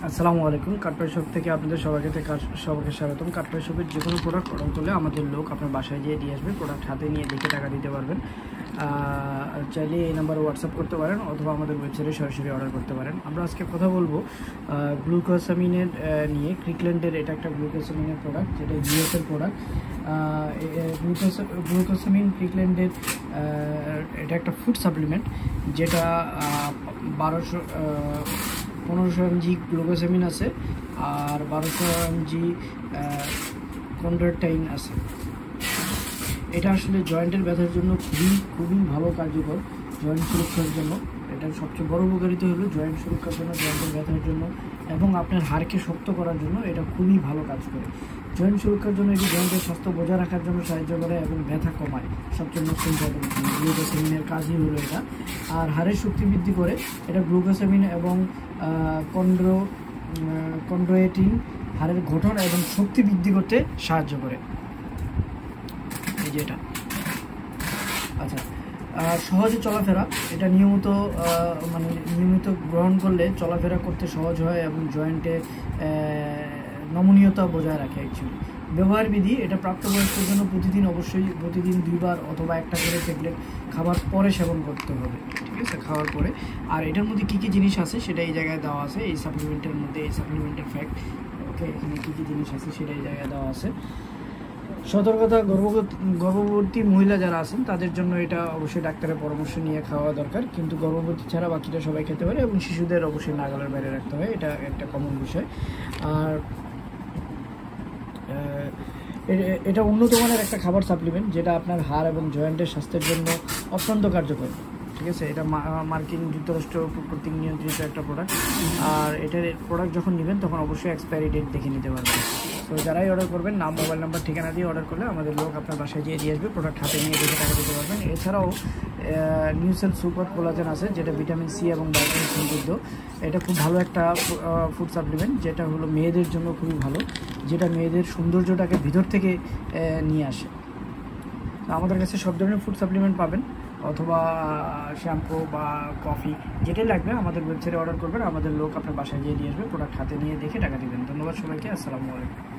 আসসালামু আলাইকুম। কাঠপাই শপ থেকে আপনাদের সবাইকে স্বাগতম। কাঠপাই শপের যে কোনো প্রোডাক্ট অর্ডার করলে আমাদের লোক আপনার বাসায় গিয়ে দিয়ে আসবে। প্রোডাক্ট হাতে নিয়ে দেখে টাকা দিতে পারবেন। চাইলে এই নাম্বারে হোয়াটসঅ্যাপ করতে পারেন অথবা আমাদের ওয়েবসাইটে সরাসরি অর্ডার করতে পারেন। আমরা আজকে কথা বলবো গ্লুকোসামিনের নিয়ে। ক্রিকল্যান্ডের এটা একটা গ্লুকোসামিনের প্রোডাক্ট, যেটা ইউএসের প্রোডাক্ট। গ্লুকোসামিন ক্রিকল্যান্ডের এটা একটা ফুড সাপ্লিমেন্ট, যেটা 1500 mg গ্লুকোসামিন আছে আর 1200 mg কন্ড্রোটাইন আছে। এটা আসলে জয়েন্টের ব্যথার জন্য খুবই ভালো কার্যকর, জয়েন্ট সুরক্ষার জন্য। এটার সবচেয়ে বড় উপকারিতা হলো জয়েন্ট সুরক্ষার জন্য, জয়েন্টের ব্যথার জন্য এবং আপনার হাড়কে শক্ত করার জন্য এটা খুবই ভালো কাজ করে। জয়েন্ট সুরক্ষার জন্য এটি জয়েন্টের স্বাস্থ্য বজায় রাখার জন্য সাহায্য করে এবং ব্যথা কমায়। সবচেয়ে মোস্ট ইম্পর্টেন্ট গ্লুকোসামিনের কাজই হলো এটা। আর হাড়ের শক্তি বৃদ্ধি করে। এটা গ্লুকোসামিন এবং কন্ড্রোয়েটিন হাড়ের গঠন এবং শক্তি বৃদ্ধি করতে সাহায্য করে। এই যে এটা আচ্ছা, সহজে চলাফেরা। এটা নিয়মিত গ্রহণ করলে চলাফেরা করতে সহজ হয় এবং জয়েন্টে নমনীয়তা বজায় রাখে। অ্যাকচুয়ালি ব্যবহার বিধি: এটা প্রাপ্তবয়স্কদের জন্য প্রতিদিন 2 বার অথবা একটা করে ট্যাবলেট খাবার পরে সেবন করতে হবে। ঠিক আছে, খাওয়ার পরে। আর এটার মধ্যে কী কী জিনিস আছে সেটা এই জায়গায় দেওয়া আছে, এই সাপ্লিমেন্টের মধ্যে, এই সাপ্লিমেন্টের ফ্যাক্ট। ওকে, এখানে কী কী জিনিস আছে সেটা এই জায়গায় দেওয়া আছে। সতর্কতা: গর্ভবতী মহিলা যারা আছেন তাদের জন্য এটা অবশ্যই ডাক্তারের পরামর্শ নিয়ে খাওয়া দরকার, কিন্তু গর্ভবতী ছাড়া বাকিটা সবাই খেতে পারে এবং শিশুদের অবশ্যই নাগালের বাইরে রাখতে হয়। এটা একটা কমন বিষয়। আর এটা উন্নত মানের একটা খাবার সাপ্লিমেন্ট, যেটা আপনার হাড় এবং জয়েন্টের স্বাস্থ্যের জন্য অত্যন্ত কার্যকর। ঠিক আছে, এটা মার্কিন যুক্তরাষ্ট্র কর্তৃক নিয়ন্ত্রিত একটা প্রোডাক্ট। আর এটার প্রোডাক্ট যখন নেবেন তখন অবশ্যই এক্সপায়ারি ডেট দেখে নিতে পারবেন। তো যারাই অর্ডার করবেন, নাম, মোবাইল নাম্বার, ঠিকানা দিয়ে অর্ডার করলে আমাদের লোক আপনার বাসায় গিয়ে দিয়ে আসবে। প্রোডাক্ট হাতে নিয়ে দেখে টাকা দিতে পারবেন। এছাড়াও নিউসেল সুপার কোলাজেন আছে, যেটা ভিটামিন সি এবং ভাইটামিন সমৃদ্ধ। এটা খুব ভালো একটা ফুড সাপ্লিমেন্ট, যেটা হলো মেয়েদের জন্য খুবই ভালো, যেটা মেয়েদের সৌন্দর্যটাকে ভিতর থেকে নিয়ে আসে। আমাদের কাছে সব ধরনের ফুড সাপ্লিমেন্ট পাবেন, অথবা শ্যাম্পু বা কফি, যেটাই লাগবে আমাদের ওয়েবসাইটে অর্ডার করবেন। আমাদের লোক আপনার বাসায় গিয়ে দিয়ে আসবে। প্রোডাক্ট হাতে নিয়ে দেখে টাকা দেবেন। ধন্যবাদ সবাইকে। আসসালামু আলাইকুম।